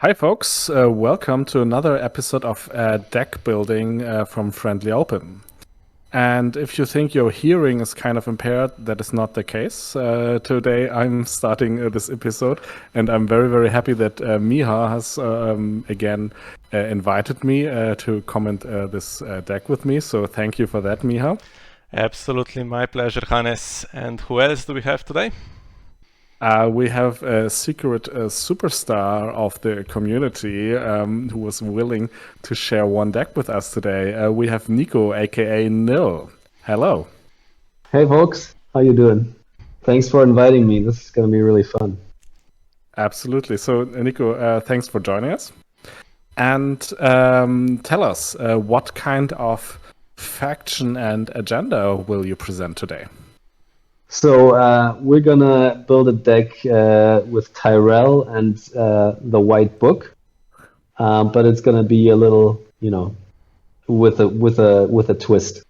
Hi, folks. Welcome to another episode of Deck Building from Friendly Open. And if you think your hearing is kind of impaired, that is not the case. Today I'm starting this episode, and I'm very, very happy that Miha has again invited me to comment this deck with me. So thank you for that, Miha. Absolutely, my pleasure, Hannes. And who else do we have today? We have a secret superstar of the community who was willing to share one deck with us today. We have Nico, aka Nil. Hello. Hey folks, how you doing? Thanks for inviting me. This is going to be really fun. Absolutely. So, Nico, thanks for joining us. And tell us, what kind of faction and agenda will you present today? So we're gonna build a deck with Tyrell and the White Book, but it's gonna be a little, with a twist.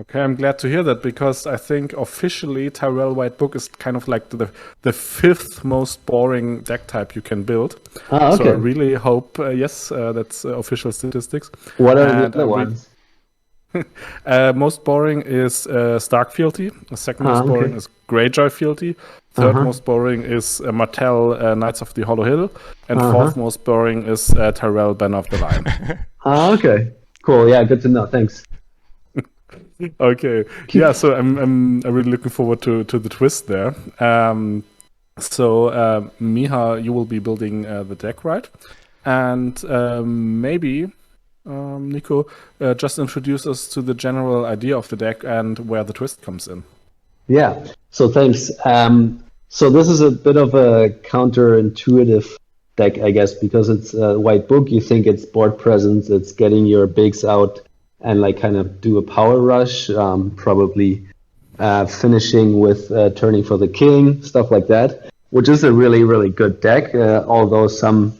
Okay, I'm glad to hear that because I think officially Tyrell White Book is kind of like the fifth most boring deck type you can build. Ah, okay. So I really hope, yes, that's official statistics. What are the other ones? Most boring is Starkfieldy. The second most boring is Greyjoy Fieldy. Third most boring is Martell Knights of the Hollow Hill. And fourth most boring is Tyrell Banner of the Lion. Okay. Cool. Yeah, good to know. Thanks. Okay. Yeah, so I'm really looking forward to the twist there. So Miha, you will be building the deck, right? And maybe Nico, just introduce us to the general idea of the deck and where the twist comes in. Yeah, so thanks. So this is a bit of a counterintuitive deck, I guess, because it's a White Book. You think it's board presence, it's getting your bigs out and like kind of do a power rush, probably finishing with turning for the king, stuff like that, which is a really, really good deck, although some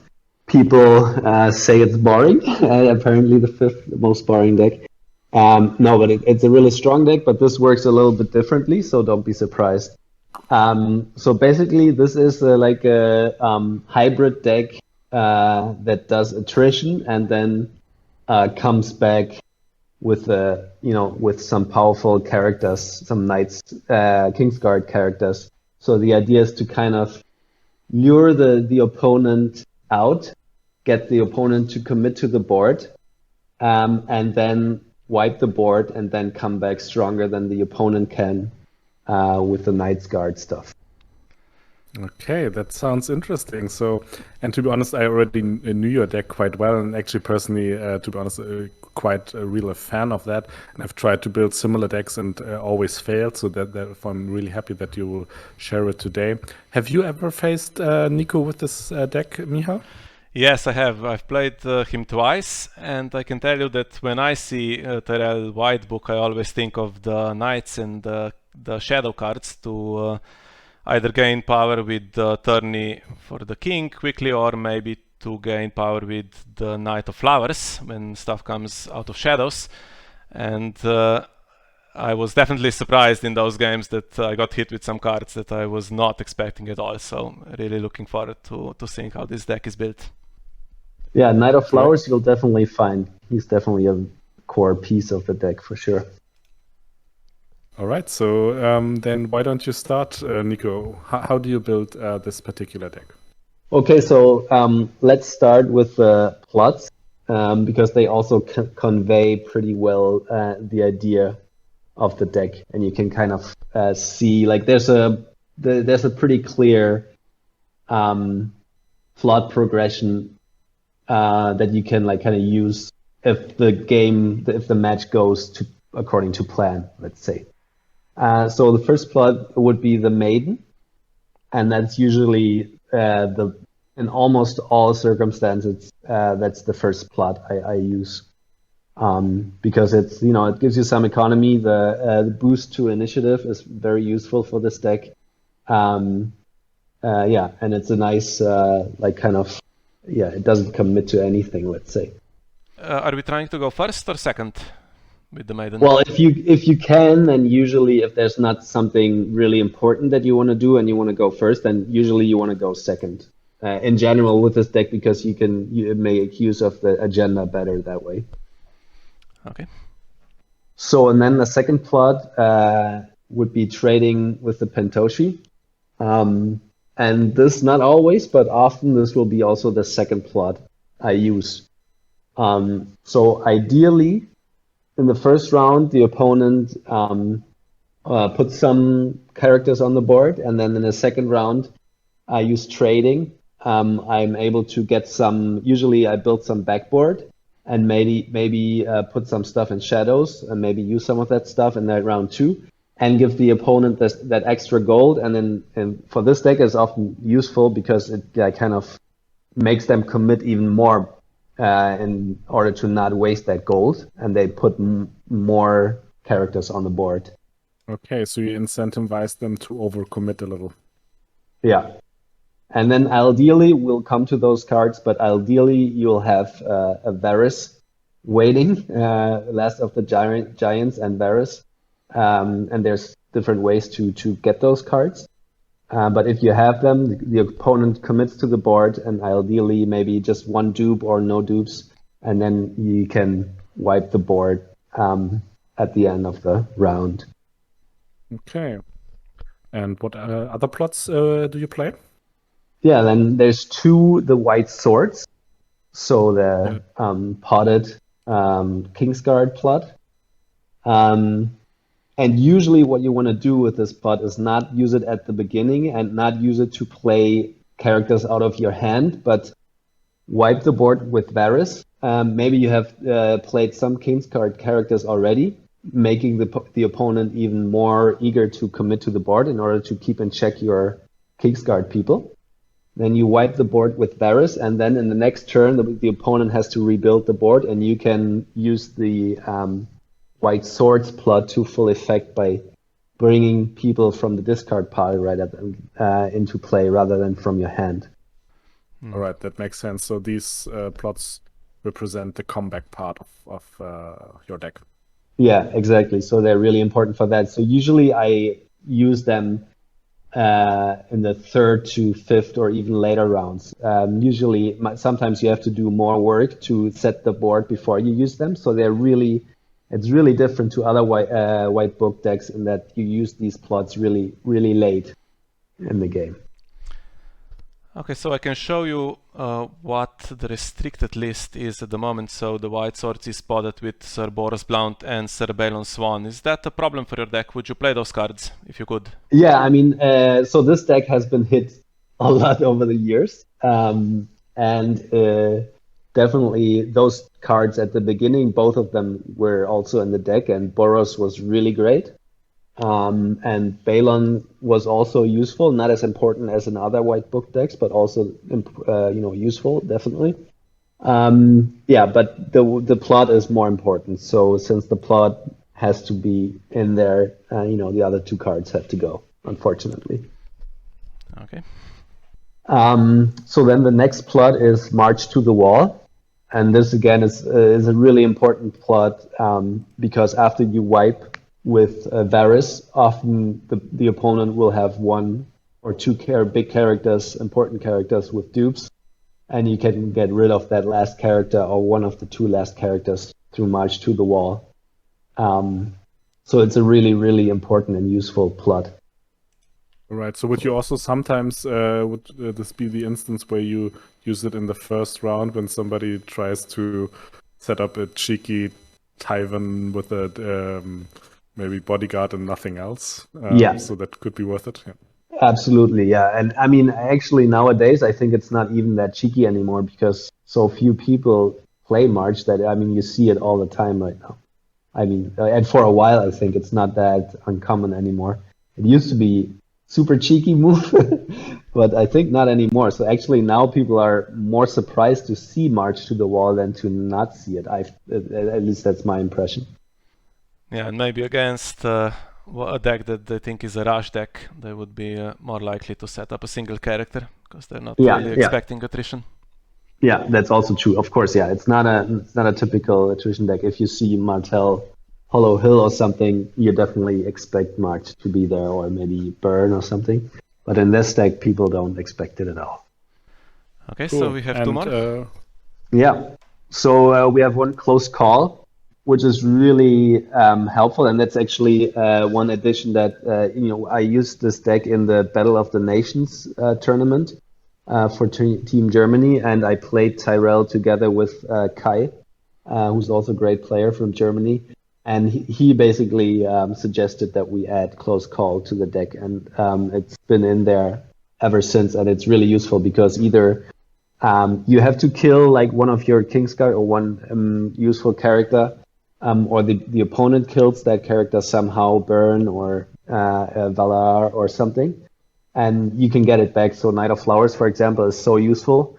people say it's boring. Apparently the fifth most boring deck. No, but it's a really strong deck, but this works a little bit differently, so don't be surprised. So basically this is like a hybrid deck that does attrition and then comes back with with some powerful characters, some knights, Kingsguard characters. So the idea is to kind of lure the opponent out, get the opponent to commit to the board, and then wipe the board and then come back stronger than the opponent can with the Knight's Guard stuff. Okay, that sounds interesting. So, and to be honest, I already knew your deck quite well, and actually personally, to be honest, quite a real fan of that. And I've tried to build similar decks and always failed. So that I'm really happy that you will share it today. Have you ever faced Nico with this deck, Miha? Yes, I have. I've played him twice, and I can tell you that when I see Tyrell White Book, I always think of the Knights and the Shadow cards to either gain power with the tourney for the king quickly, or maybe to gain power with the Knight of Flowers when stuff comes out of shadows. And I was definitely surprised in those games that I got hit with some cards that I was not expecting at all. So really looking forward to seeing how this deck is built. Yeah, Knight of Flowers you'll definitely find. He's definitely a core piece of the deck for sure. All right, so then why don't you start, Nico? How do you build this particular deck? Okay, so let's start with the plots because they also convey pretty well the idea of the deck, and you can kind of see like there's a pretty clear plot progression that you can like kind of use if the match goes according to plan, let's say. So the first plot would be the Maiden, and that's usually in almost all circumstances that's the first plot I use because it's it gives you some economy. The boost to initiative is very useful for this deck. And it's a nice it doesn't commit to anything, let's say. Are we trying to go first or second with the Maiden? Well, if you can, then usually if there's not something really important that you want to do and you want to go first, then usually you want to go second. in general with this deck because you make use of the agenda better that way. Okay. So, and then the second plot would be trading with the Pentoshi. And this, not always, but often this will be also the second plot I use. So ideally, in the first round, the opponent puts some characters on the board, and then in the second round, I use trading. I'm able to get some, usually I build some backboard, and maybe put some stuff in shadows, and maybe use some of that stuff in that round too, and give the opponent that extra gold. And for this deck, it's often useful because it kind of makes them commit even more in order to not waste that gold, and they put more characters on the board. Okay, so you incentivize them to overcommit a little. Yeah. And then ideally, we'll come to those cards, but ideally you'll have a Varus waiting, Last of the Giants and Varus. And there's different ways to get those cards. But if you have them, the opponent commits to the board, and ideally maybe just one dupe or no dupes, and then you can wipe the board at the end of the round. Okay. And what other plots do you play? Yeah, then there's the white swords. So the potted Kingsguard plot. And usually what you want to do with this plot is not use it at the beginning and not use it to play characters out of your hand, but wipe the board with Varus. Maybe you have played some Kingsguard characters already, making the opponent even more eager to commit to the board in order to keep in check your Kingsguard people. Then you wipe the board with Varus, and then in the next turn, the opponent has to rebuild the board, and you can use the White Swords plot to full effect by bringing people from the discard pile right up into play rather than from your hand. All right, that makes sense. So these plots represent the comeback part of your deck. Yeah, exactly. So they're really important for that. So usually I use them in the third to fifth or even later rounds. Usually, sometimes you have to do more work to set the board before you use them. So it's really different to other white book decks in that you use these plots really, really late in the game. Okay, so I can show you what the restricted list is at the moment. So the White Swords is spotted with Sir Boros Blount and Sir Balon Swan. Is that a problem for your deck? Would you play those cards if you could? Yeah, I mean, so this deck has been hit a lot over the years. Definitely those cards at the beginning, both of them were also in the deck, and Boros was really great. And Balon was also useful, not as important as in other white book decks, but also useful, definitely. But the plot is more important. So since the plot has to be in there, the other two cards have to go, unfortunately. Okay. So then the next plot is March to the Wall. And this again is a really important plot because after you wipe with Varus, often the opponent will have one or two big characters, important characters with dupes, and you can get rid of that last character or one of the two last characters through March to the Wall. So it's a really, really important and useful plot. Right. So would you also sometimes would this be the instance where you use it in the first round when somebody tries to set up a cheeky Tywin with a maybe bodyguard and nothing else? So that could be worth it. Yeah. Absolutely, yeah. And I mean, actually nowadays I think it's not even that cheeky anymore because so few people play March that you see it all the time right now. I mean, and for a while I think it's not that uncommon anymore. It used to be super cheeky move, but I think not anymore. So actually now people are more surprised to see March to the Wall than to not see it. At least that's my impression. Yeah, and maybe against a deck that they think is a rush deck, they would be more likely to set up a single character because they're not really expecting attrition. Yeah, that's also true. Of course, yeah, it's not a typical attrition deck. If you see Martell Hollow Hill or something, you definitely expect March to be there, or maybe Burn or something. But in this deck, people don't expect it at all. Okay, Cool. so we have two And more. Yeah. So we have one close call, which is really helpful, and that's actually one addition that I used this deck in the Battle of the Nations tournament for Team Germany, and I played Tyrell together with Kai, who's also a great player from Germany, and he basically suggested that we add close call to the deck, and it's been in there ever since, and it's really useful because either you have to kill like one of your Kingsguard or one useful character, or the opponent kills that character somehow, Burn or Valar or something, and you can get it back. So Knight of Flowers, for example, is so useful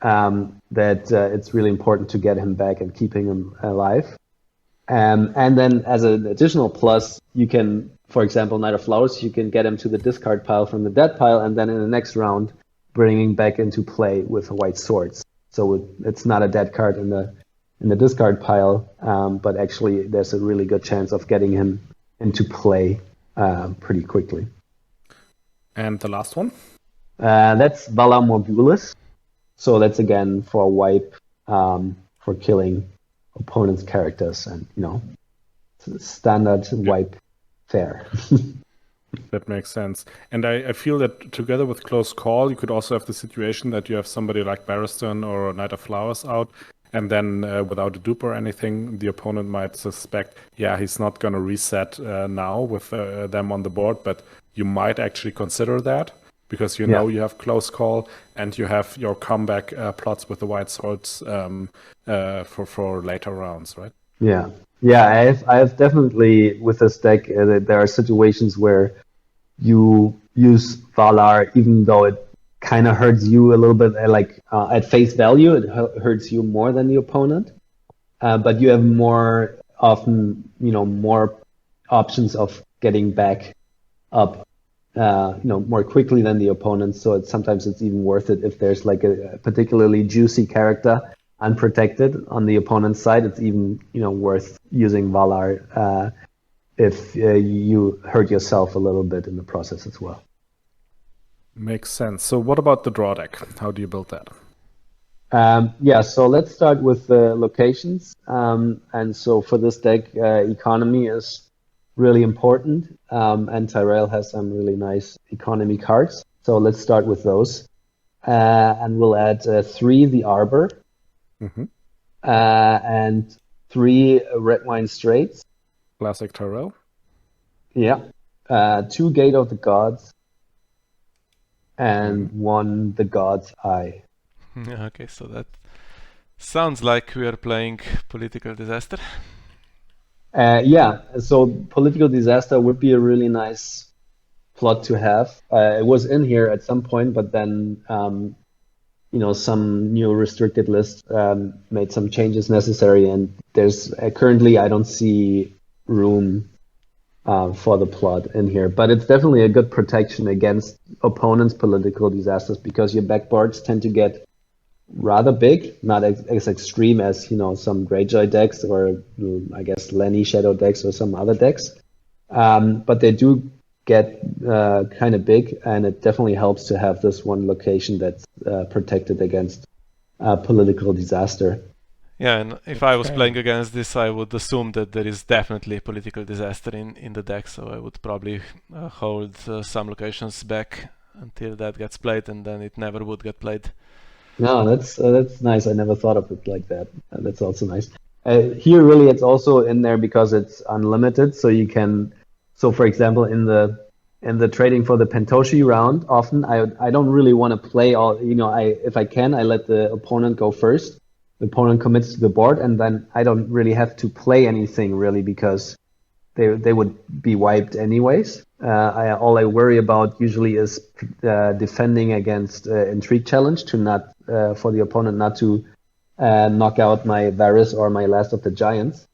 that it's really important to get him back and keeping him alive. And then as an additional plus, you can, for example, Knight of Flowers, you can get him to the discard pile from the dead pile, and then in the next round, bringing back into play with white swords. So it's not a dead card in the discard pile, but actually there's a really good chance of getting him into play pretty quickly. And the last one? That's Valar Morghulis. So that's again for wipe, for killing opponent's characters, and standard wipe fare. That makes sense. And I feel that together with Close Call, you could also have the situation that you have somebody like Barristan or Knight of Flowers out, and then without a dupe or anything, the opponent might suspect, yeah, he's not going to reset now with them on the board, but you might actually consider that because you know you have Close Call and you have your comeback plots with the white swords for later rounds, right? Yeah. I have definitely with this deck. There are situations where you use Valar, even though it kind of hurts you a little bit. At face value, it hurts you more than the opponent, but you have more often, more options of getting back up, more quickly than the opponent. So sometimes it's even worth it if there's like a particularly juicy character unprotected on the opponent's side. It's even worth using Valar if you hurt yourself a little bit in the process as well. Makes sense. So what about the draw deck? How do you build that? So let's start with the locations. And so for this deck, economy is really important, and Tyrell has some really nice economy cards. So let's start with those. And we'll add 3 the Arbor, and 3 Red Wine Straits. Classic Tyrell. Yeah. 2 Gate of the Gods, and 1 the God's Eye. Okay, so that sounds like we are playing Political Disaster. So Political Disaster would be a really nice plot to have. It was in here at some point, but then some new restricted list made some changes necessary, and there's currently I don't see room for the plot in here. But it's definitely a good protection against opponents' political disasters because your backboards tend to get rather big, not as extreme as some Greyjoy decks or I guess Lenny Shadow decks or some other decks, but they do get kind of big, and it definitely helps to have this one location that's protected against political disaster. Yeah, and if I was playing against this, I would assume that there is definitely political disaster in the deck, so I would probably hold some locations back until that gets played, and then it never would get played. No, that's nice. I never thought of it like that. That's also nice. Here, really, it's also in there because it's unlimited, so you can. So, for example, in the trading for the Pentoshi round, often I don't really want to play all. If I can, I let the opponent go first. The opponent commits to the board, and then I don't really have to play anything really because they would be wiped anyways. All I worry about usually is defending against Intrigue Challenge to not for the opponent not to knock out my Varys or my Last of the Giants.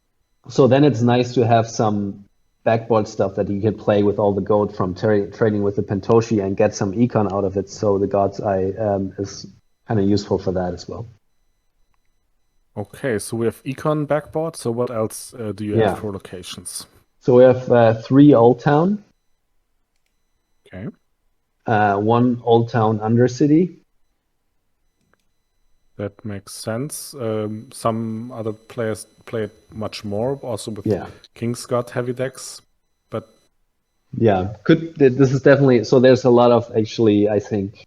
So then it's nice to have some backboard stuff that you can play with all the gold from trading with the Pentoshi and get some econ out of it. So the God's Eye is kind of useful for that as well. Okay, so we have econ backboard. So what else do you have for locations? So we have 3 Old Town. Okay. 1 Old Town Undercity. That makes sense. Some other players play it much more, also with Yeah. Kingsguard heavy decks. But Yeah, this is definitely so. There's a lot of actually, I think,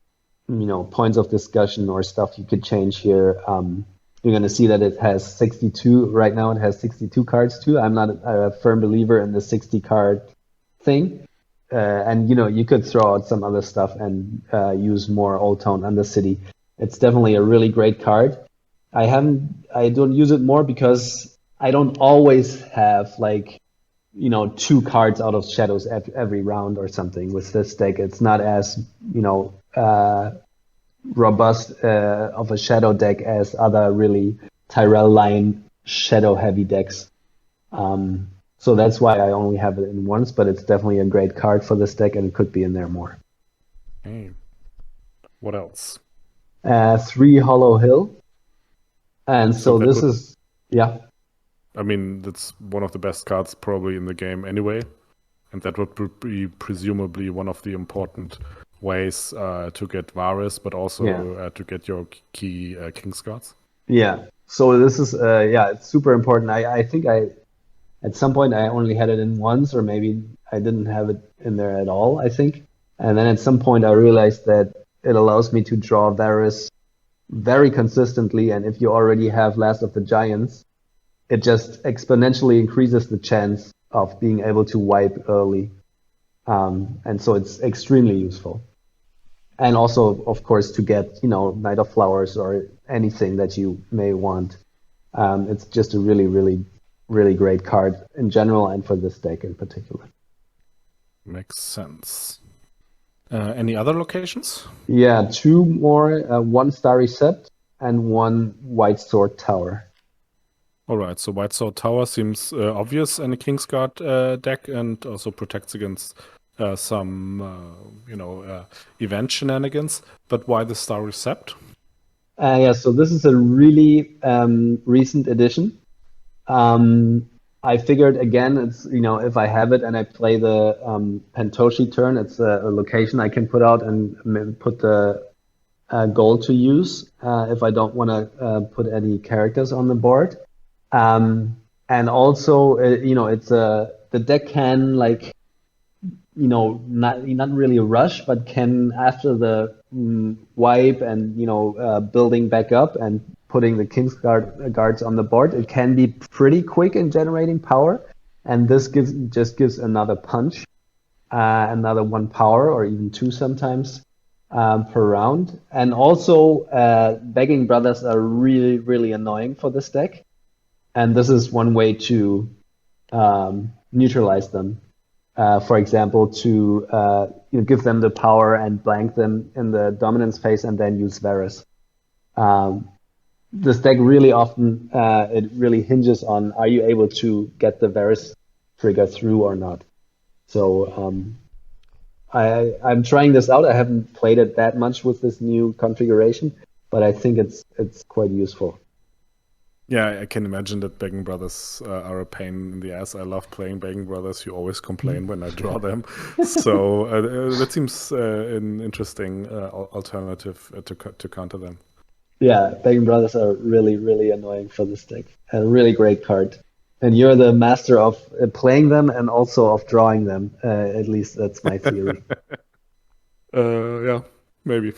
points of discussion or stuff you could change here. You're going to see that it has 62 right now. It has 62 cards too. I'm not a firm believer in the 60 card thing, and you could throw out some other stuff and use more Old Town Undercity. It's definitely a really great card. I don't use it more because I don't always have like 2 cards out of shadows every round or something. With this deck, it's not as robust of a shadow deck as other really Tyrell line shadow heavy decks. So that's why I only have it in once, but it's definitely a great card for this deck and it could be in there more. hey, what else? 3 Hollow Hill. And so that this would- is, yeah. I mean, that's one of the best cards probably in the game anyway. And that would be presumably one of the important ways to get Varus, but also to get your key Kingsguards. Yeah. So this is, it's super important. I think at some point I only had it in once, or maybe I didn't have it in there at all, I think. And then at some point I realized that it allows me to draw Varus very consistently. And if you already have Last of the Giants, it just exponentially increases the chance of being able to wipe early. And so it's extremely useful. And also, of course, to get, Night of Flowers or anything that you may want. It's just a really, really, really great card in general and for this deck in particular. Makes sense. Any other locations? Yeah, 2 more, 1 Starry Sept and 1 White Sword Tower. All right, so White Sword Tower seems obvious in a Kingsguard deck and also protects against some, event shenanigans. But why the Starry Sept? So this is a really recent addition. I figured again, it's if I have it and I play the Pentoshi turn, it's a location I can put out and put the gold to use if I don't want to put any characters on the board. And also, it's the deck can not really rush, but can after the wipe and building back up and putting the Kingsguards on the board, it can be pretty quick in generating power, and this gives another punch, another 1 power or even 2 sometimes per round. And also, Begging Brothers are really, really annoying for this deck, and this is one way to neutralize them. For example, to give them the power and blank them in the dominance phase and then use Varus. This deck really often, it really hinges on, are you able to get the Varus trigger through or not? So I'm trying this out. I haven't played it that much with this new configuration, but I think it's quite useful. Yeah, I can imagine that Begging Brothers are a pain in the ass. I love playing Begging Brothers. You always complain when I draw them. So that seems an interesting alternative to counter them. Yeah, Begging Brothers are really, really annoying for this deck. A really great card. And you're the master of playing them and also of drawing them. At least that's my theory. Yeah, maybe.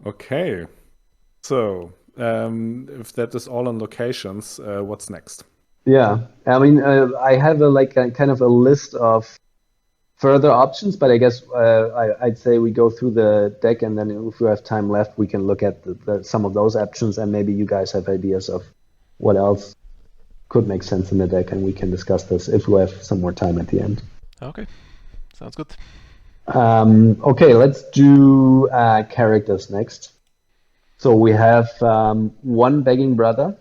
Okay. So, if that is all on locations, what's next? Yeah, I mean, I have a kind of a list of further options, but I guess I'd say we go through the deck, and then if we have time left, we can look at some of those options, and maybe you guys have ideas of what else could make sense in the deck, and we can discuss this if we have some more time at the end. Okay, sounds good. Okay, let's do characters next. So we have 1 Begging Brother.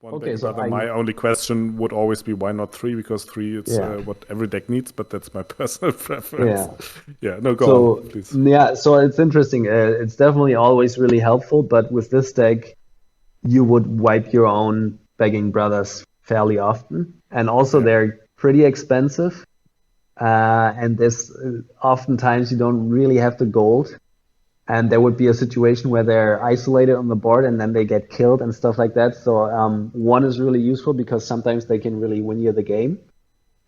One Okay, Begging so Brother. My only question would always be why not 3? Because 3 is what every deck needs, but that's my personal preference. Yeah, no, go on, please. Yeah, so it's interesting. It's definitely always really helpful, but with this deck, you would wipe your own Begging Brothers fairly often. And also they're pretty expensive. And there's oftentimes you don't really have the gold and there would be a situation where they're isolated on the board and then they get killed and stuff like that. So one is really useful because sometimes they can really win you the game.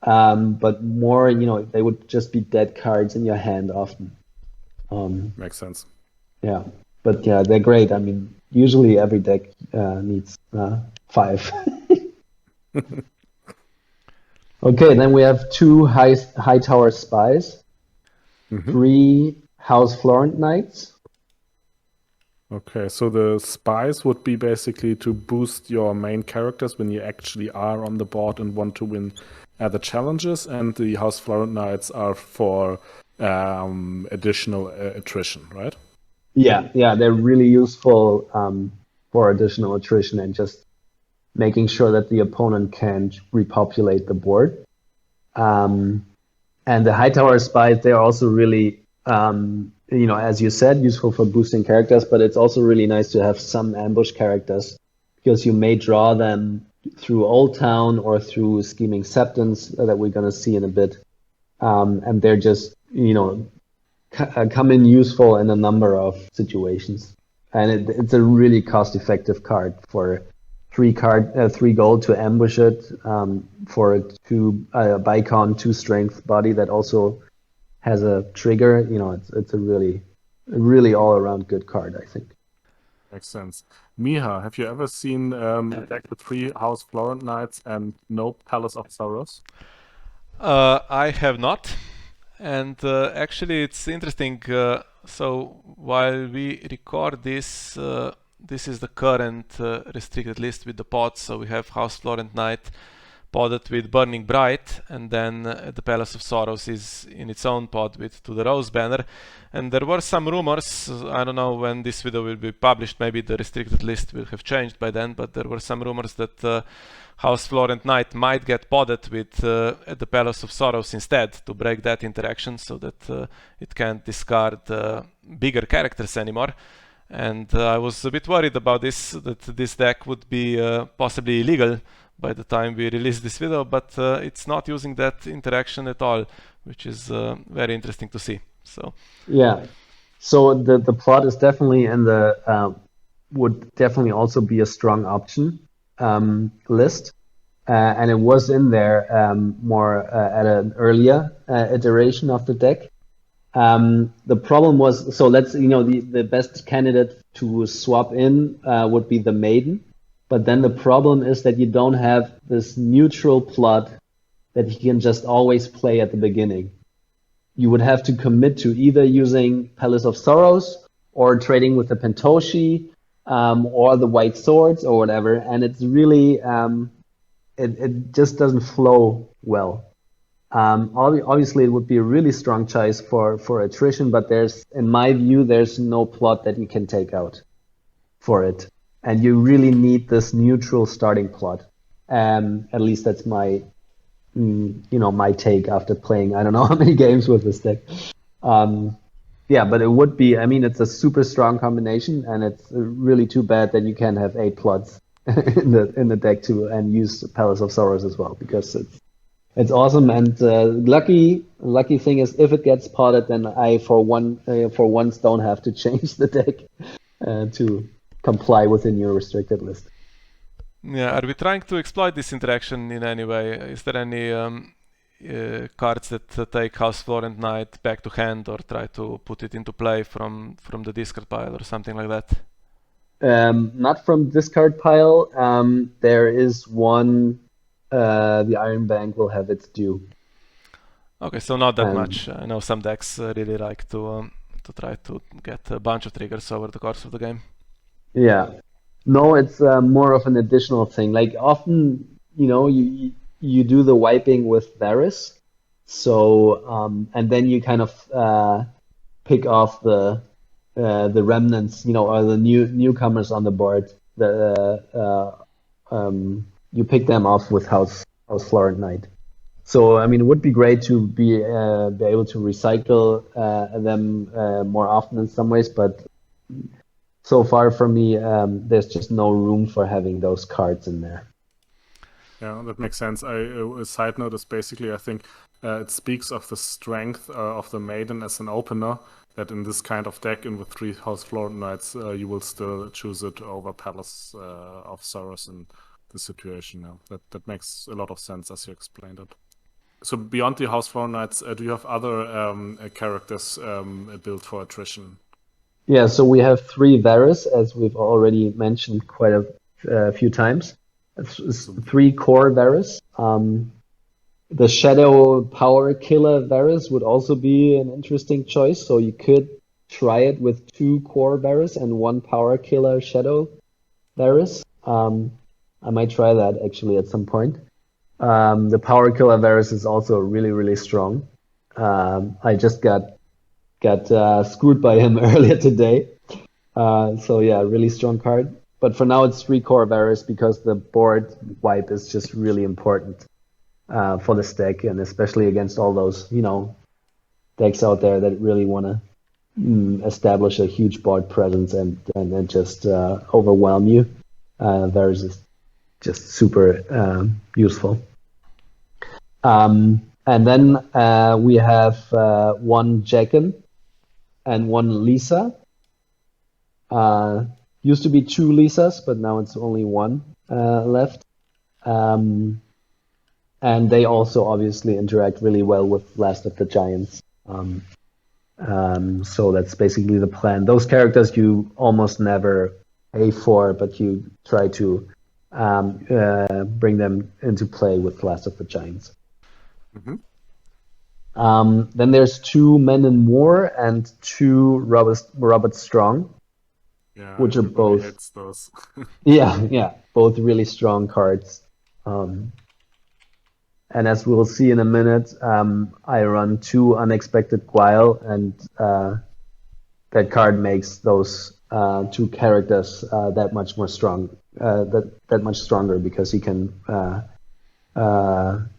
But more, they would just be dead cards in your hand often. Makes sense. Yeah, but yeah, they're great. I mean, usually every deck needs 5. Okay, then we have 2 high tower spies, 3 House Florent Knights. Okay, so the spies would be basically to boost your main characters when you actually are on the board and want to win the challenges, and the House Florent Knights are for additional attrition, right? Yeah, they're really useful for additional attrition and just making sure that the opponent can repopulate the board. And the high tower spies, they're also really, as you said, useful for boosting characters, but it's also really nice to have some ambush characters because you may draw them through Old Town or through Scheming Septons that we're going to see in a bit. And they're just, come in useful in a number of situations. And it's a really cost-effective card for 3 gold to ambush it, for a 2 Bicon 2 strength body that also has a trigger. It's a really all-around good card, I think. Makes sense. Miha, have you ever seen a deck with 3 House Florent Knights and no Palace of Sorrows? I have not. And actually, it's interesting. So while we record this, this is the current restricted list with the pods. So we have House Florent Knight podded with Burning Bright, and then the Palace of Sorrows is in its own pod with To the Rose banner. And there were some rumors, I don't know when this video will be published, maybe the restricted list will have changed by then, but there were some rumors that House Florent Knight might get podded with the Palace of Sorrows instead to break that interaction so that it can't discard bigger characters anymore. And I was a bit worried about this, that this deck would be possibly illegal by the time we release this video, but it's not using that interaction at all, which is very interesting to see. So yeah, so the plot is definitely in the would definitely also be a strong option list, and it was in there more at an earlier iteration of the deck. The problem was, so the best candidate to swap in would be the Maiden. But then the problem is that you don't have this neutral plot that you can just always play at the beginning. You would have to commit to either using Palace of Sorrows or trading with the Pentoshi or the White Swords or whatever. And it's really, it just doesn't flow well. Obviously, it would be a really strong choice for attrition, but in my view, there's no plot that you can take out for it. And you really need this neutral starting plot. At least that's my, my take after playing I don't know how many games with this deck. Yeah, but it would be. I mean, it's a super strong combination, and it's really too bad that you can't have 8 plots in the deck too, and use Palace of Sorrows as well, because it's awesome. And lucky thing is, if it gets potted, then I for once don't have to change the deck to comply within your restricted list. Yeah, are we trying to exploit this interaction in any way? Is there any cards that take House Florent Knight back to hand or try to put it into play from the discard pile or something like that? Not from discard pile. There is one. The Iron Bank will have its due. Okay, so not that much. I know some decks really like to try to get a bunch of triggers over the course of the game. Yeah, no, it's more of an additional thing. Like often, you do the wiping with Varys, so and then you kind of pick off the remnants, or the newcomers on the board. You pick them off with House Florent Knight. So I mean, it would be great to be able to recycle them more often in some ways, but so far for me, there's just no room for having those cards in there. Yeah, that makes sense. A side note is basically, I think it speaks of the strength of the maiden as an opener, that in this kind of deck, in with 3 House Floor Knights, you will still choose it over Palace of Sorrows in the situation. Yeah. That makes a lot of sense as you explained it. So beyond the House Floor Knights, do you have other characters built for attrition? Yeah, so we have 3 Varys, as we've already mentioned quite a few times. It's 3 core Varys. The Shadow Power Killer Varys would also be an interesting choice. So you could try it with 2 core Varys and 1 Power Killer Shadow Varys. I might try that actually at some point. The Power Killer Varys is also really, really strong. I just got screwed by him earlier today. So yeah, really strong card. But for now, it's 3 core Varys because the board wipe is just really important for this deck, and especially against all those, decks out there that really want to establish a huge board presence and then just overwhelm you. Varys is just super useful. And then we have 1 Jaqen and 1 Lisa. Used to be 2 Lisas, but now it's only 1 left. And they also obviously interact really well with Last of the Giants. So that's basically the plan. Those characters you almost never pay for, but you try to bring them into play with Last of the Giants. Then there's 2 Men in War and 2 Robert Strong, Yeah, which are both hates those. both really strong cards. And as we'll see in a minute, I run 2 Unexpected Guile, and that card makes those 2 characters that much more strong, that much stronger, because you can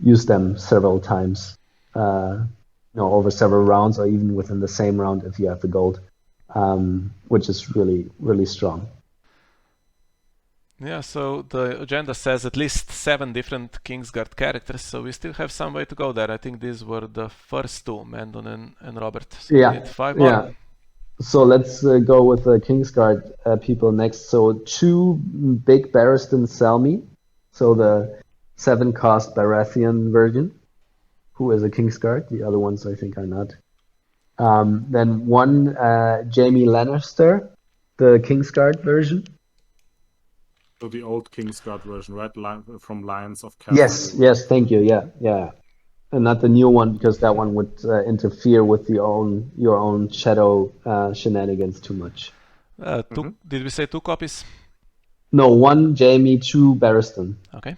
use them several times, over several rounds, or even within the same round if you have the gold, which is really, really strong. Yeah, so the agenda says at least 7 different Kingsguard characters, so we still have some way to go there. I think these were the first 2, Mendon and Robert. So we need 5 more. Yeah. So let's go with the Kingsguard people next. So 2 big Barristan Selmy, so the 7-cost Baratheon version, who is a Kingsguard. The other ones I think are not. Then 1 Jaime Lannister, the Kingsguard version. So the old Kingsguard version, right? From Lions of Castle. Yes, thank you. Yeah. And not the new one, because that one would interfere with your own shadow shenanigans too much. Did we say 2 copies? No, 1 Jaime, 2 Barristan. Okay.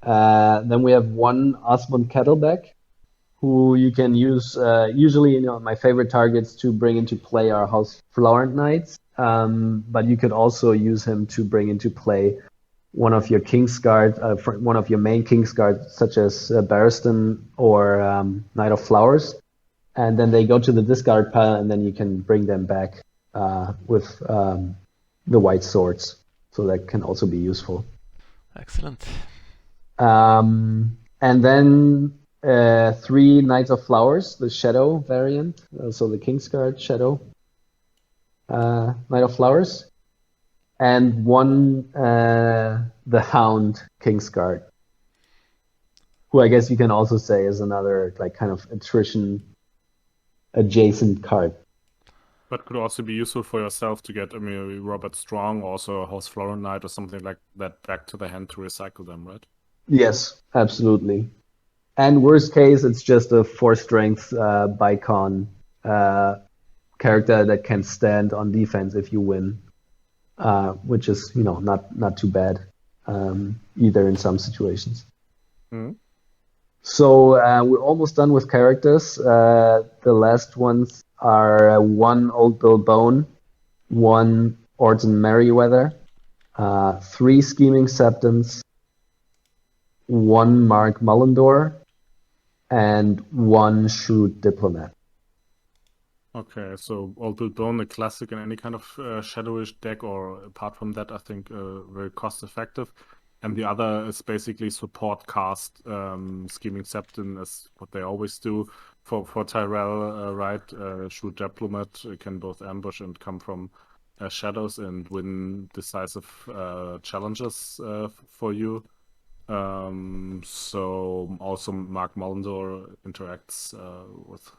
Then we have 1 Osmond Kettleback, who you can use. Usually, my favorite targets to bring into play are House Florent Knights. But you could also use him to bring into play one of your Kingsguard, one of your main Kingsguard, such as Barristan or Knight of Flowers, and then they go to the discard pile, and then you can bring them back with the white swords. So that can also be useful. Excellent. And then 3 Knights of Flowers, the Shadow variant, so the Kingsguard Shadow Knight of Flowers, and 1 the Hound Kingsguard, who I guess you can also say is another kind of attrition adjacent card. But could also be useful for yourself to get Robert Strong, also a House Florent Knight or something like that back to the hand to recycle them, right? Yes, absolutely. And worst case, it's just a 4-strength Bicon character that can stand on defense if you win, which is not too bad either in some situations. So we're almost done with characters. The last ones are 1 Old Bill Bone, 1 Orton Merriweather, 3 Scheming Septons, 1 Mark Mullendor, and 1 Shrewd Diplomat. Okay, so Old Bill Bone, a classic in any kind of shadowish deck, or apart from that, I think very cost effective. and the other is basically support cast. Scheming Septon is what they always do for Tyrell, right? Shoot Diplomat, can both ambush and come from shadows and win decisive challenges for you. So also Mark Mullendor interacts with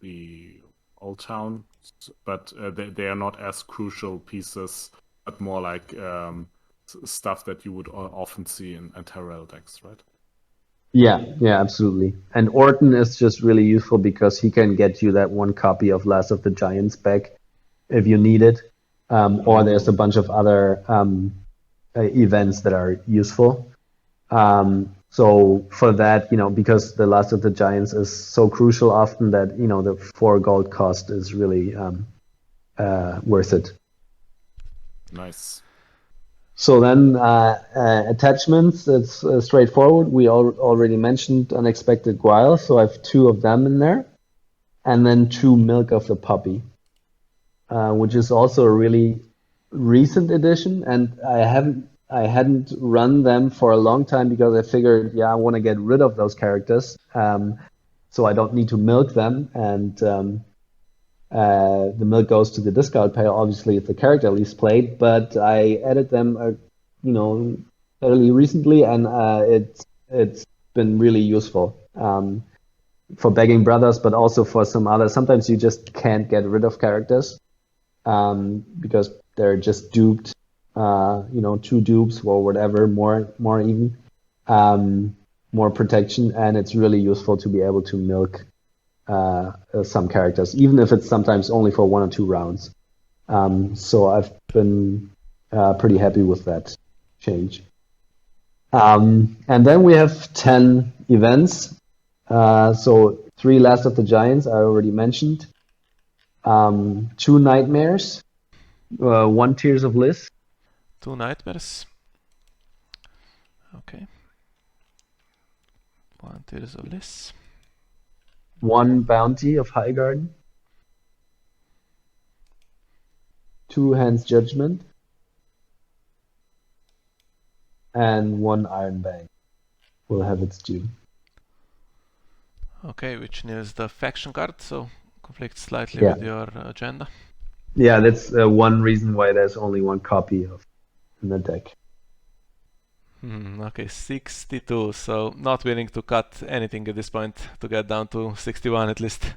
the Old Town, but they are not as crucial pieces, but more like stuff that you would often see in Tyrell decks, right? Yeah, absolutely. And Orton is just really useful because he can get you that one copy of Last of the Giants back if you need it. Or there's a bunch of other events that are useful. So for that, because the Last of the Giants is so crucial often that, the 4 gold cost is really worth it. Nice. So then attachments, it's straightforward. We already mentioned Unexpected Guile, so I have 2 of them in there. And then 2 Milk of the Puppy, which is also a really recent addition. And I hadn't run them for a long time because I figured, I want to get rid of those characters. So I don't need to milk them. And the milk goes to the discard pile, obviously, if the character least played, but I added them, fairly recently, and it's been really useful for begging brothers, but also for some others. Sometimes you just can't get rid of characters because they're just duped, 2 dupes or whatever, more even, more protection, and it's really useful to be able to milk some characters, even if it's sometimes only for 1 or 2 rounds. So I've been pretty happy with that change. And then we have 10 events. So 3 Last of the Giants, I already mentioned. 2 Nightmares, 1 Tears of Bliss. 2 Nightmares. Okay. 1 Tears of Bliss. 1 Bounty of Highgarden. 2 Hand's Judgment. And 1 Iron Bank will have its due. Okay, which nears the faction card, so conflicts slightly with your agenda. Yeah, that's one reason why there's only 1 copy of in the deck. Okay, 62, so not willing to cut anything at this point to get down to 61 at least.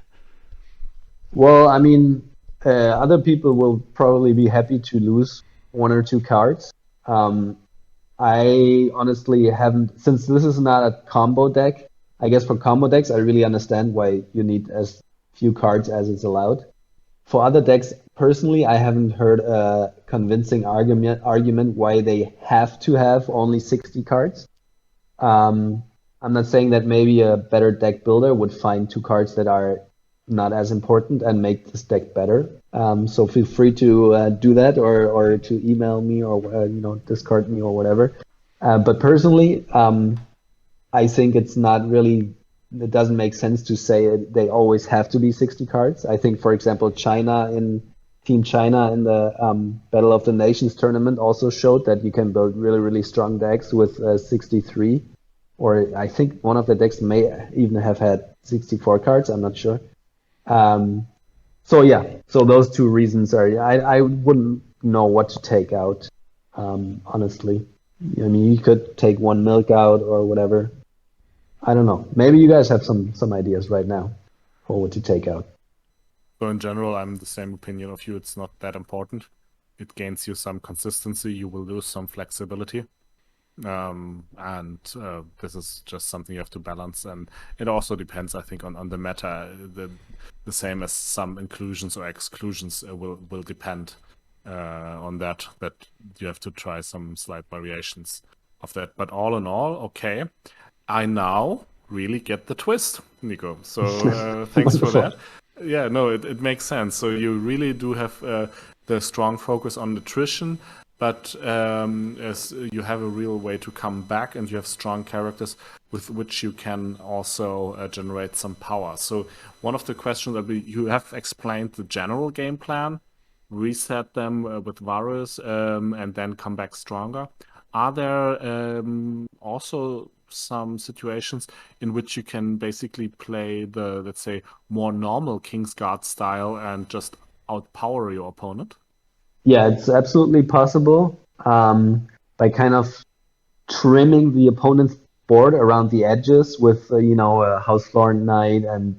Well, I mean, other people will probably be happy to lose 1 or 2 cards. I honestly haven't, since this is not a combo deck. I guess for combo decks, I really understand why you need as few cards as it's allowed. For other decks, personally, I haven't heard a convincing argument why they have to have only 60 cards. I'm not saying that maybe a better deck builder would find 2 cards that are not as important and make this deck better. So feel free to do that or to email me or Discord me or whatever. But personally, I think it's not really. It doesn't make sense to say they always have to be 60 cards. I think, for example, Team China in the Battle of the Nations tournament also showed that you can build really, really strong decks with 63. Or I think one of the decks may even have had 64 cards. I'm not sure. So those 2 reasons are. I wouldn't know what to take out, honestly. I mean, you could take 1 milk out or whatever. I don't know. Maybe you guys have some ideas right now for what to take out. So in general, I'm the same opinion of you. It's not that important. It gains you some consistency. You will lose some flexibility. And this is just something you have to balance. And it also depends, I think, on the meta. The same as some inclusions or exclusions will depend on that you have to try some slight variations of that. But all in all, okay. I now really get the twist, Nico. So thanks for that. Yeah, no, it makes sense. So you really do have the strong focus on attrition, but as you have a real way to come back and you have strong characters with which you can also generate some power. So one of the questions that you have explained the general game plan, reset them with Varus, and then come back stronger. Are there also some situations in which you can basically play the, let's say, more normal Kingsguard style and just outpower your opponent? Yeah, it's absolutely possible by kind of trimming the opponent's board around the edges with, a Houseflorn Knight and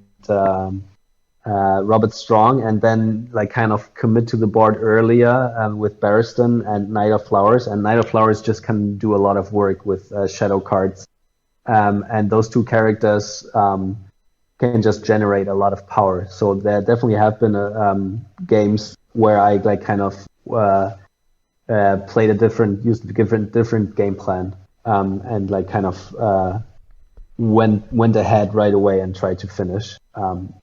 Robert Strong, and then like kind of commit to the board earlier with Barristan and Knight of Flowers. And Knight of Flowers just can do a lot of work with shadow cards. And those two characters can just generate a lot of power. So there definitely have been games where I like kind of used a different game plan, and like kind of went ahead right away and tried to finish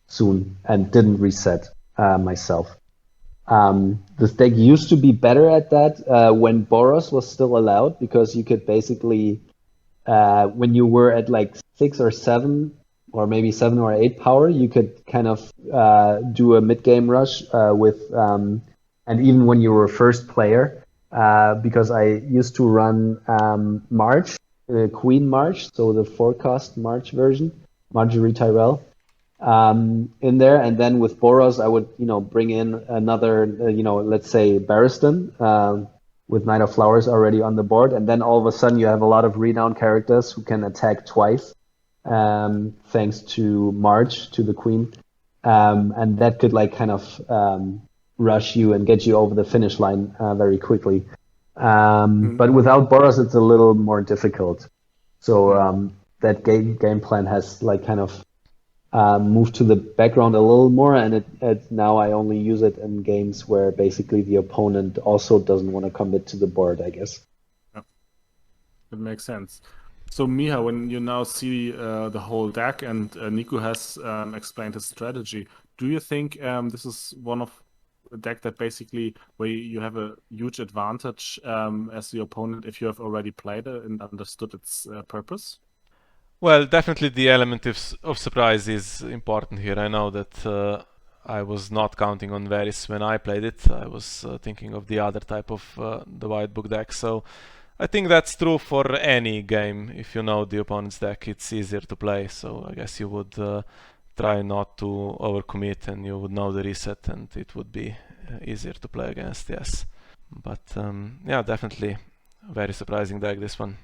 soon and didn't reset myself. This deck used to be better at that when Boros was still allowed, because you could basically, when you were at like 6 or 7, or maybe 7 or 8 power, you could kind of do a mid-game rush with, and even when you were first player, because I used to run March, Queen March, so the forecast March version, Marjorie Tyrell, in there, and then with Boros, I would bring in another, let's say Barristan, with Knight of Flowers already on the board, and then all of a sudden you have a lot of renowned characters who can attack twice, thanks to March, to the Queen, and that could like kind of rush you and get you over the finish line very quickly. But without Boros, it's a little more difficult. So that game plan has like kind of moved to the background a little more, and now I only use it in games where basically the opponent also doesn't want to commit to the board, I guess. Yeah, that makes sense. So Miha, when you now see the whole deck, and Niku has explained his strategy, do you think this is one of a deck that basically where you have a huge advantage as the opponent if you have already played it and understood its purpose? Well, definitely the element of surprise is important here. I know that I was not counting on Varys when I played it. I was thinking of the other type of the White Book deck. So I think that's true for any game. If you know the opponent's deck, it's easier to play. So I guess you would try not to overcommit, and you would know the reset, and it would be easier to play against, yes. But yeah, definitely a very surprising deck, this one.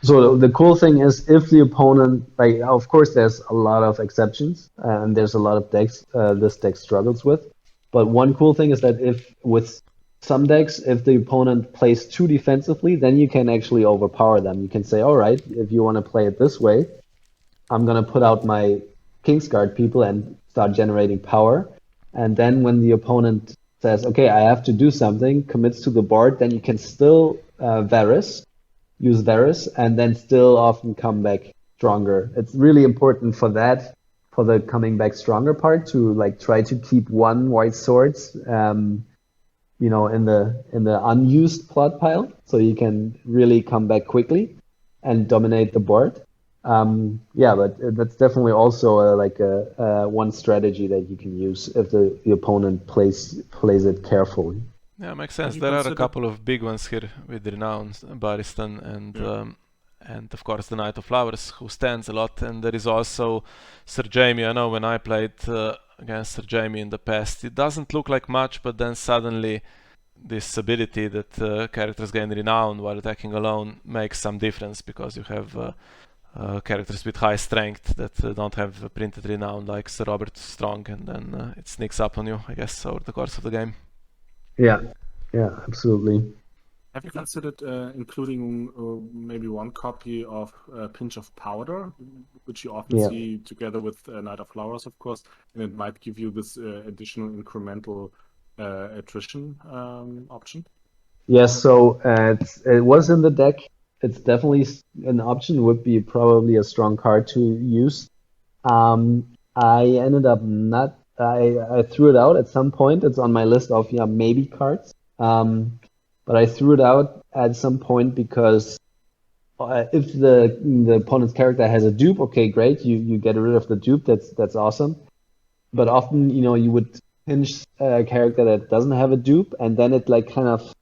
So the cool thing is, if the opponent, like, of course, there's a lot of exceptions, and there's a lot of decks this deck struggles with. But one cool thing is that if with some decks, if the opponent plays too defensively, then you can actually overpower them. You can say, all right, if you want to play it this way, I'm going to put out my Kingsguard people and start generating power. And then when the opponent says, okay, I have to do something, commits to the board, then you can still use Varys, and then still often come back stronger. It's really important for that, for the coming back stronger part, to like try to keep one white swords, in the unused plot pile, so you can really come back quickly and dominate the board. Yeah, but that's definitely also one strategy that you can use if the opponent plays it carefully. Yeah, makes sense. There are a couple of big ones here with renown, Barristan and of course the Knight of Flowers, who stands a lot. And there is also Sir Jaime. I know when I played against Sir Jaime in the past, it doesn't look like much, but then suddenly this ability that characters gain renown while attacking alone makes some difference, because you have characters with high strength that don't have printed renown, like Sir Robert Strong, and then it sneaks up on you, I guess, over the course of the game. Yeah, absolutely. Have you considered including maybe one copy of Pinch of Powder, which you often see together with Knight of Flowers, of course, and it might give you this additional incremental attrition option? Yes, so it was in the deck. It's definitely an option. It would be probably a strong card to use. I ended up not. I threw it out at some point. It's on my list of maybe cards. But I threw it out at some point because if the opponent's character has a dupe, okay, great, you get rid of the dupe. That's awesome. But often, you would pinch a character that doesn't have a dupe, and then it like kind of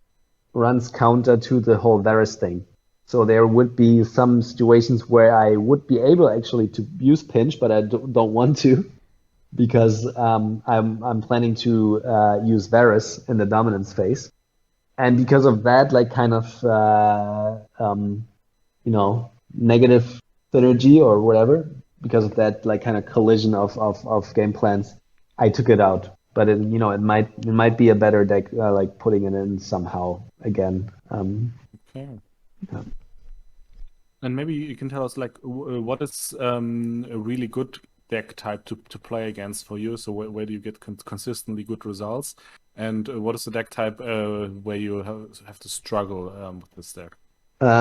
runs counter to the whole Varys thing. So there would be some situations where I would be able actually to use pinch, but I don't want to because I'm planning to use Varus in the dominance phase, and because of that, like kind of negative synergy or whatever, because of that like kind of collision of game plans, I took it out. But it might be a better deck like putting it in somehow again. Okay. Yeah. And maybe you can tell us like what is a really good deck type to play against for you? So where do you get consistently good results? And what is the deck type where you have to struggle with this deck?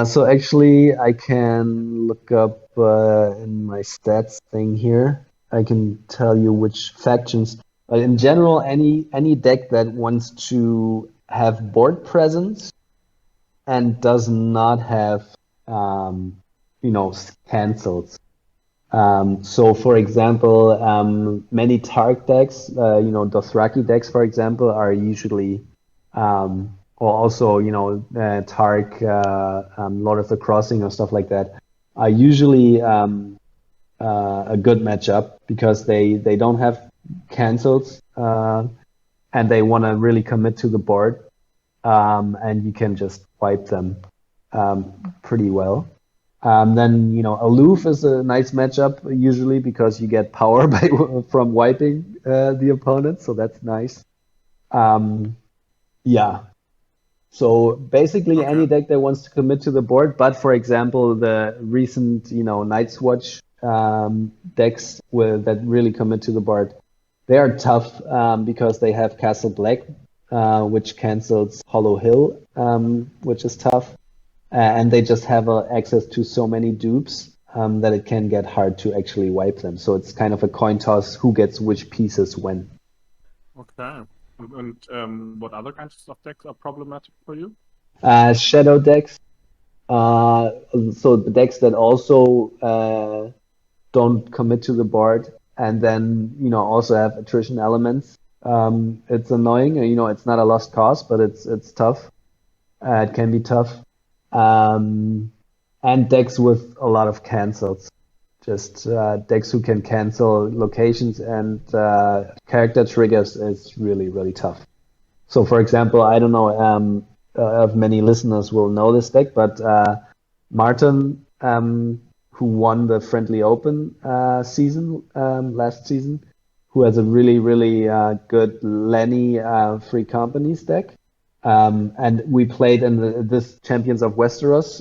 So actually, I can look up in my stats thing here. I can tell you which factions. But in general, any deck that wants to have board presence and does not have cancels. So for example, many Tark decks, Dothraki decks, for example, are usually or also, Tark, Lord of the Crossing or stuff like that, are usually a good matchup because they don't have cancels and they want to really commit to the board, and you can just wipe them pretty well. Then Aloof is a nice matchup usually because you get power from wiping the opponent, so that's nice. Yeah. So basically any deck that wants to commit to the board, but for example the recent Night's Watch decks that really commit to the board, they are tough because they have Castle Black, which cancels Hollow Hill, which is tough. And they just have access to so many dupes that it can get hard to actually wipe them. So it's kind of a coin toss who gets which pieces when. Okay. And what other kinds of decks are problematic for you? Shadow decks. So the decks that also don't commit to the board and then also have attrition elements. It's annoying. It's not a lost cause, but it's tough. It can be tough. And decks with a lot of cancels. Just decks who can cancel locations and character triggers is really, really tough. So, for example, I don't know if many listeners will know this deck, but Martin, who won the Friendly Open season last season, who has a really, really good Lenny Free Companies deck. And we played in this Champions of Westeros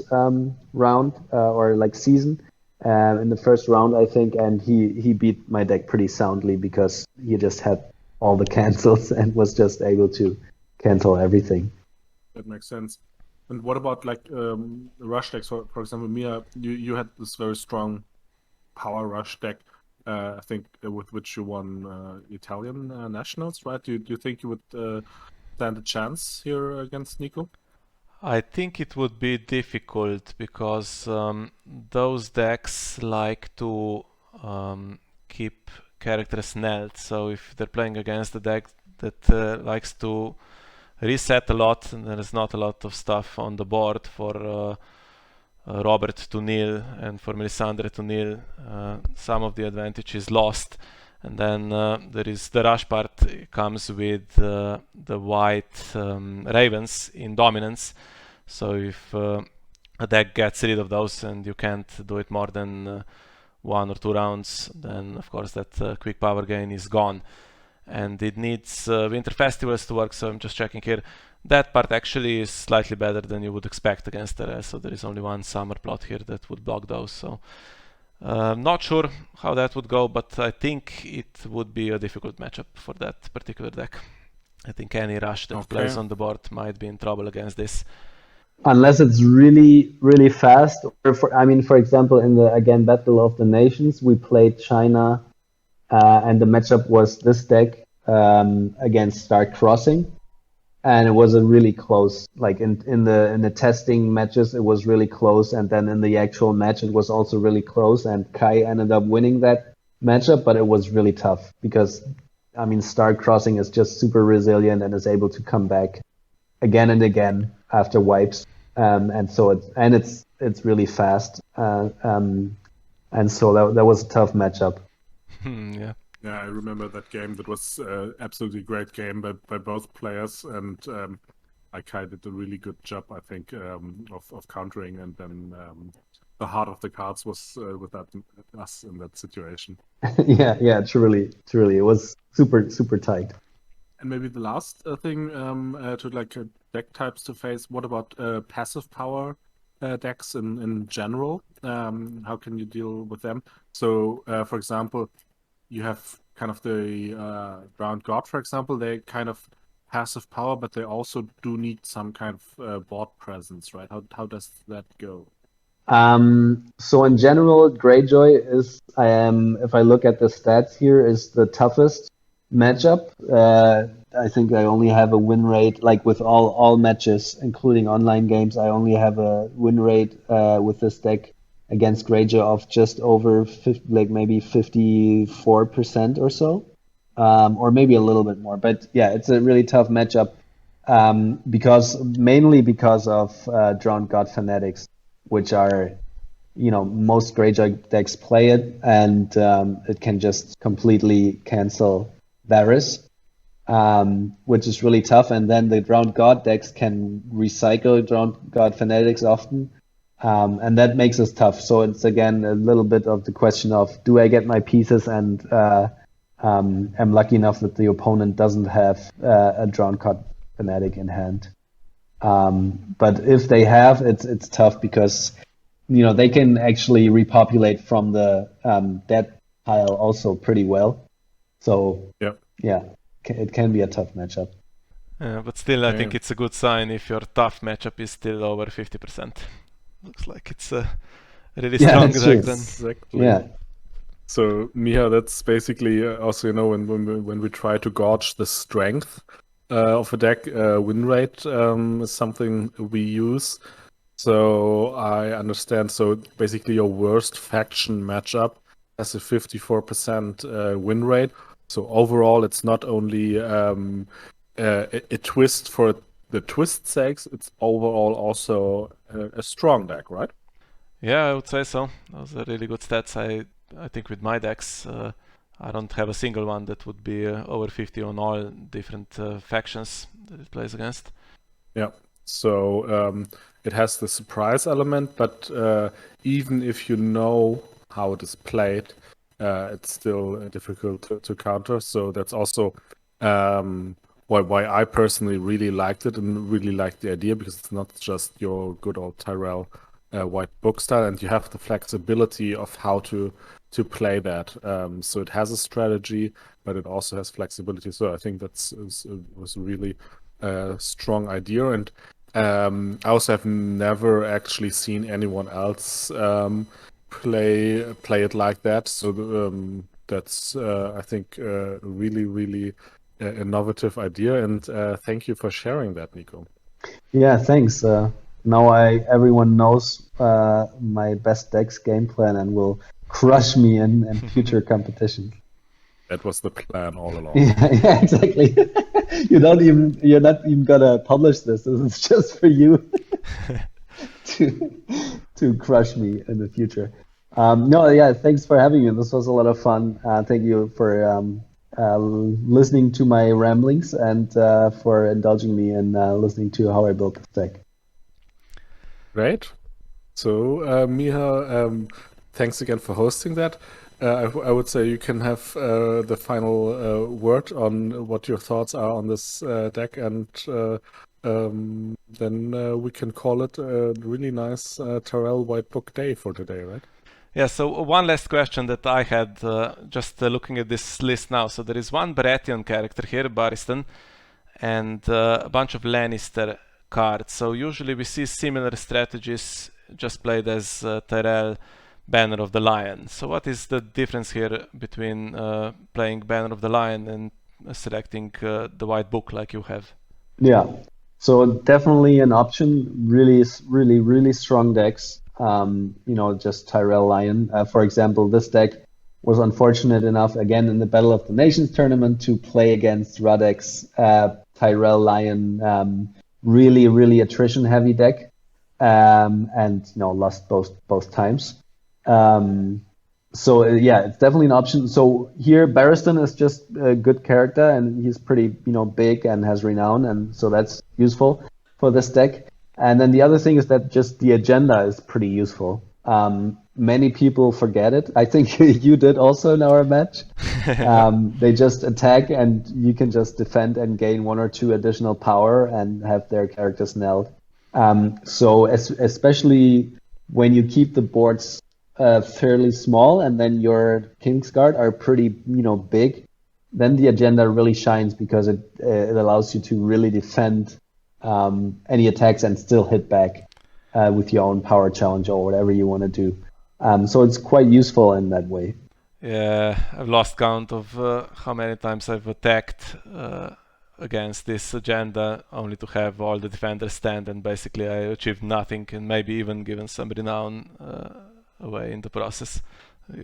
round or like season in the first round, I think, and he beat my deck pretty soundly because he just had all the cancels and was just able to cancel everything. That makes sense. And what about like rush decks? For example, Mia, you had this very strong power rush deck. I think with which you won Italian nationals, right? Do you think you would stand a chance here against Nico? I think it would be difficult because those decks like to keep characters knelt. So if they're playing against a deck that likes to reset a lot and there is not a lot of stuff on the board for Robert to kneel and for Melisandre to kneel, some of the advantage is lost. And then there is the rush part comes with the white ravens in dominance. So if a deck gets rid of those and you can't do it more than 1 or 2 rounds, then of course that quick power gain is gone. And it needs winter festivals to work, so I'm just checking here. That part actually is slightly better than you would expect against Tyrell, so there is only 1 summer plot here that would block those. So not sure how that would go, but I think it would be a difficult matchup for that particular deck. I think any rush that plays on the board might be in trouble against this. Unless it's really, really fast. For example, in the Battle of the Nations, we played China, and the matchup was this deck against Stark Crossing, and it was a really close. Like in the testing matches, it was really close, and then in the actual match, it was also really close. And Kai ended up winning that matchup, but it was really tough because Stark Crossing is just super resilient and is able to come back again and again after wipes. and so it's really fast, and so that was a tough matchup. Yeah. Yeah, I remember that game. That was absolutely great game by both players, and Kai did a really good job, I think, of countering, and then the heart of the cards was with us in that situation. Yeah, truly, it was super tight. And maybe the last thing to deck types to face. What about passive power decks in general? How can you deal with them? So, for example, you have kind of the Drowned God, for example. They kind of passive power, but they also do need some kind of board presence, right? How does that go? So in general, Greyjoy is, if I look at the stats here, is the toughest matchup. I think I only have a win rate, like with all matches, including online games, I only have a win rate with this deck against Greyjoy of just over maybe 54% or so, or maybe a little bit more. But yeah, it's a really tough matchup mainly because of Drowned God Fanatics, which are, most Greyjoy decks play it, and it can just completely cancel Varys, which is really tough. And then the Drowned God decks can recycle Drowned God Fanatics often, and that makes us tough. So it's again a little bit of the question of, do I get my pieces, and am lucky enough that the opponent doesn't have a Drowned God Fanatic in hand. But if they have, it's tough because they can actually repopulate from the dead pile also pretty well. So yeah, it can be a tough matchup. But still, I think it's a good sign if your tough matchup is still over 50%. Looks like it's a really strong deck then. Exactly. Yeah. So Miha, that's basically also when we try to gauge the strength of a deck, win rate is something we use. So I understand. So basically, your worst faction matchup has a 54% win rate. So overall, it's not only a twist for the twist sakes. It's overall also a strong deck, right? Yeah, I would say so. Those are really good stats. I think with my decks, I don't have a single one that would be over 50 on all different factions that it plays against. Yeah. So it has the surprise element, but even if you know how it is played, it's still difficult to counter. So that's also why I personally really liked it and really liked the idea, because it's not just your good old Tyrell white book style, and you have the flexibility of how to play that. So it has a strategy, but it also has flexibility. So I think was a really strong idea. And I also have never actually seen anyone else play it like that. So that's I think a really innovative idea. And thank you for sharing that, Nico. Yeah, thanks. Now everyone knows my best decks game plan and will crush me in future competitions. That was the plan all along. Yeah, exactly. You're not even gonna publish this. This is just for you to crush me in the future. No, yeah, thanks for having me. This was a lot of fun. Thank you for listening to my ramblings and for indulging me in listening to how I built this deck. Great. So, Miha, thanks again for hosting that. I would say you can have the final word on what your thoughts are on this deck, and then we can call it a really nice Tyrell White Book day for today, right? Yeah, so one last question that I had just looking at this list now. So there is one Baratheon character here, Barristan, and a bunch of Lannister cards. So usually we see similar strategies just played as Tyrell Banner of the Lion. So what is the difference here between playing Banner of the Lion and selecting the White Book like you have? Yeah, so definitely an option. Really strong decks. Just Tyrell Lion. For example, this deck was unfortunate enough again in the Battle of the Nations tournament to play against Radek's Tyrell Lion. Really attrition heavy deck. and lost both times. So yeah, it's definitely an option. So here, Barristan is just a good character, and he's pretty big and has renown, and so that's useful for this deck. And then the other thing is that just the agenda is pretty useful. Many people forget it. I think you did also in our match. They just attack, and you can just defend and gain 1 or 2 additional power and have their characters knelled. So especially when you keep the boards fairly small, and then your Kingsguard are pretty big, then the agenda really shines because it allows you to really defend any attacks and still hit back with your own power challenge or whatever you want to do. So it's quite useful in that way. Yeah, I've lost count of how many times I've attacked against this agenda only to have all the defenders stand, and basically I achieved nothing and maybe even given some renown away in the process.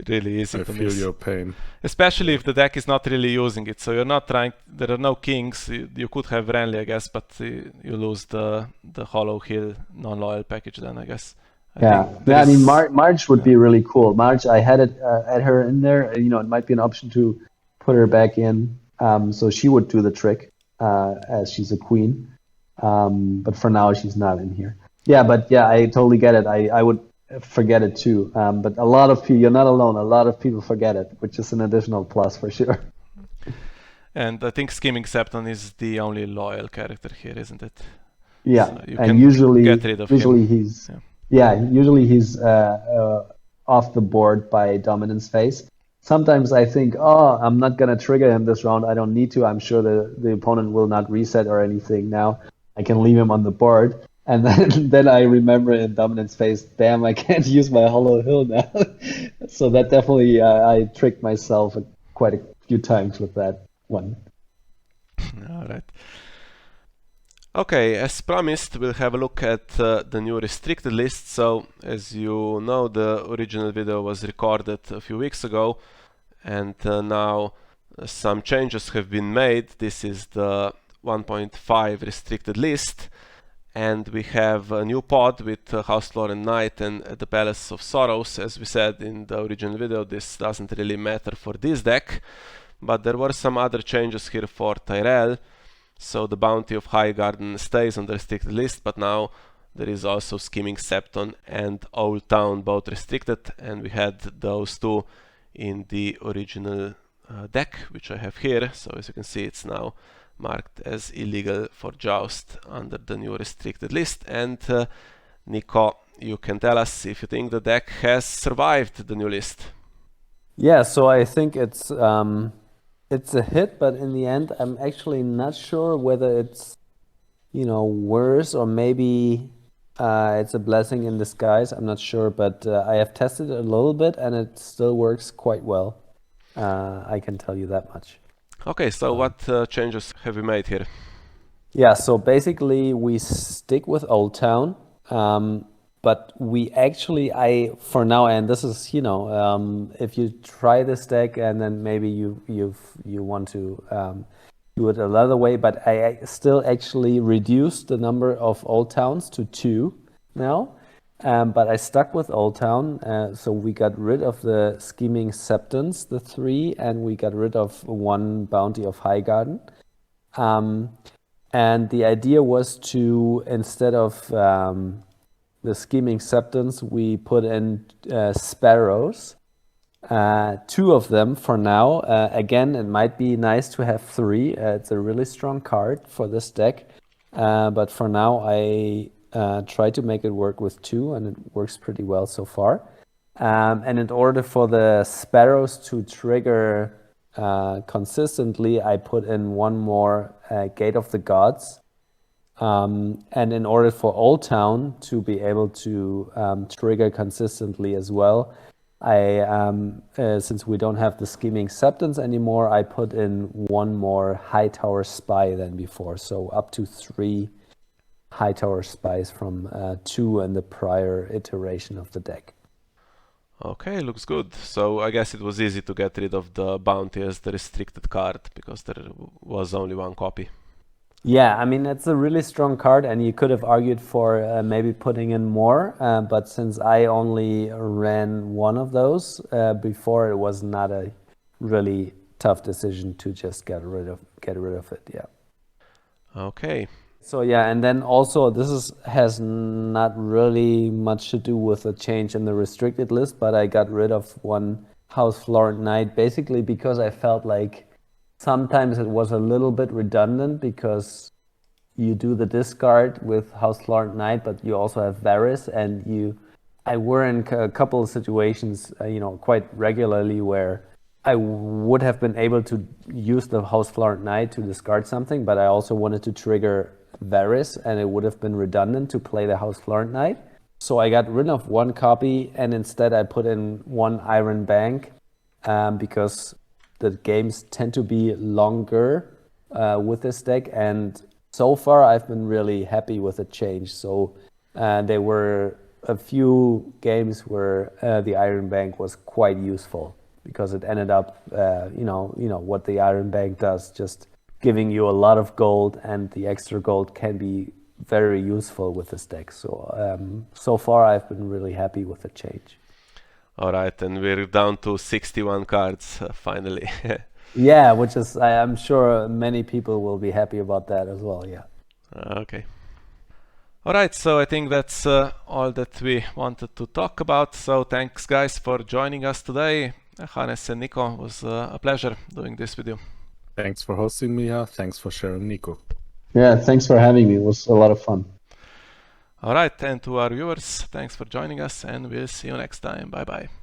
Really easy I to feel miss. your pain. Especially if the deck is not really using it. So you're not trying, there are no kings. You could have Renly, I guess, but you lose the Hollow Hill non-loyal package then, I guess. I mean, Marge would be really cool. Marge, I had it at her in there. It might be an option to put her back in. So she would do the trick as she's a queen. But for now, she's not in here. I totally get it. I would forget it too. But a lot of people, you're not alone. A lot of people forget it, which is an additional plus for sure. And I think Scheming Septon is the only loyal character here, isn't it? Yeah, So you and can usually, get rid of him. usually he's off the board by dominance phase. Sometimes I think, I'm not gonna trigger him this round. I don't need to. I'm sure the opponent will not reset or anything now. I can leave him on the board. And then I remember in dominance phase, damn, I can't use my Hollow Hill now. So that definitely, I tricked myself quite a few times with that one. All right. Okay, as promised, we'll have a look at the new restricted list. So, as you know, the original video was recorded a few weeks ago, and now some changes have been made. This is the 1.5 restricted list, and we have a new pod with House Lore and Knight and the Palace of Sorrows. As we said in the original video, this doesn't really matter for this deck, but there were some other changes here for Tyrell. So the Bounty of Highgarden stays on the restricted list, but now there is also Scheming Septon and Old Town both restricted, and we had those two in the original deck, which I have here. So as you can see, it's now marked as illegal for Joust under the new restricted list. And Nico, you can tell us if you think the deck has survived the new list. Yeah, so I think it's a hit, but in the end, I'm actually not sure whether it's worse or maybe it's a blessing in disguise. I'm not sure, but I have tested it a little bit and it still works quite well. I can tell you that much. Okay, so what changes have we made here? Yeah, so basically we stick with Old Town, but we actually, for now, and this is, if you try this deck and then maybe you want to do it another way, but I still actually reduced the number of Old Towns to 2 now, but I stuck with Old Town, so we got rid of the Scheming Septons, the 3, and we got rid of 1 Bounty of Highgarden. And the idea was to, instead of the Scheming Septons, we put in Sparrows, 2 of them for now. Again, it might be nice to have 3. It's a really strong card for this deck, but for now I try to make it work with 2, and it works pretty well so far. And in order for the Sparrows to trigger consistently, I put in 1 more Gate of the Gods. And in order for Old Town to be able to trigger consistently as well, since we don't have the Scheming Septons anymore, I put in 1 more Hightower Spy than before. So up to 3 Hightower Spies from 2 in the prior iteration of the deck. Okay, looks good. So I guess it was easy to get rid of the Bounty as the restricted card, because there was only 1 copy. Yeah, I mean, it's a really strong card, and you could have argued for maybe putting in more, but since I only ran one of those before, it was not a really tough decision to just get rid of it. Yeah. Okay. So yeah, and then also has not really much to do with a change in the restricted list, but I got rid of one House Florent Knight basically because I felt like sometimes it was a little bit redundant because you do the discard with House Florent Knight, but you also have Varys, and I were in a couple of situations, quite regularly where I would have been able to use the House Florent Knight to discard something, but I also wanted to trigger Varys, and it would have been redundant to play the House Florent Knight. So I got rid of one copy, and instead I put in one Iron Bank because the games tend to be longer with this deck, and so far I've been really happy with the change. So there were a few games where the Iron Bank was quite useful because it ended up, what the Iron Bank does, just giving you a lot of gold, and the extra gold can be very useful with this deck. So so far I've been really happy with the change. All right, and we're down to 61 cards finally. Yeah, which is, I'm sure many people will be happy about that as well, yeah. Okay. All right, so I think that's all that we wanted to talk about. So thanks, guys, for joining us today. Hannes and Nico, it was a pleasure doing this with you. Thanks for hosting me here. Thanks for sharing, Nico. Yeah, thanks for having me. It was a lot of fun. All right, and to our viewers, thanks for joining us, and we'll see you next time. Bye-bye.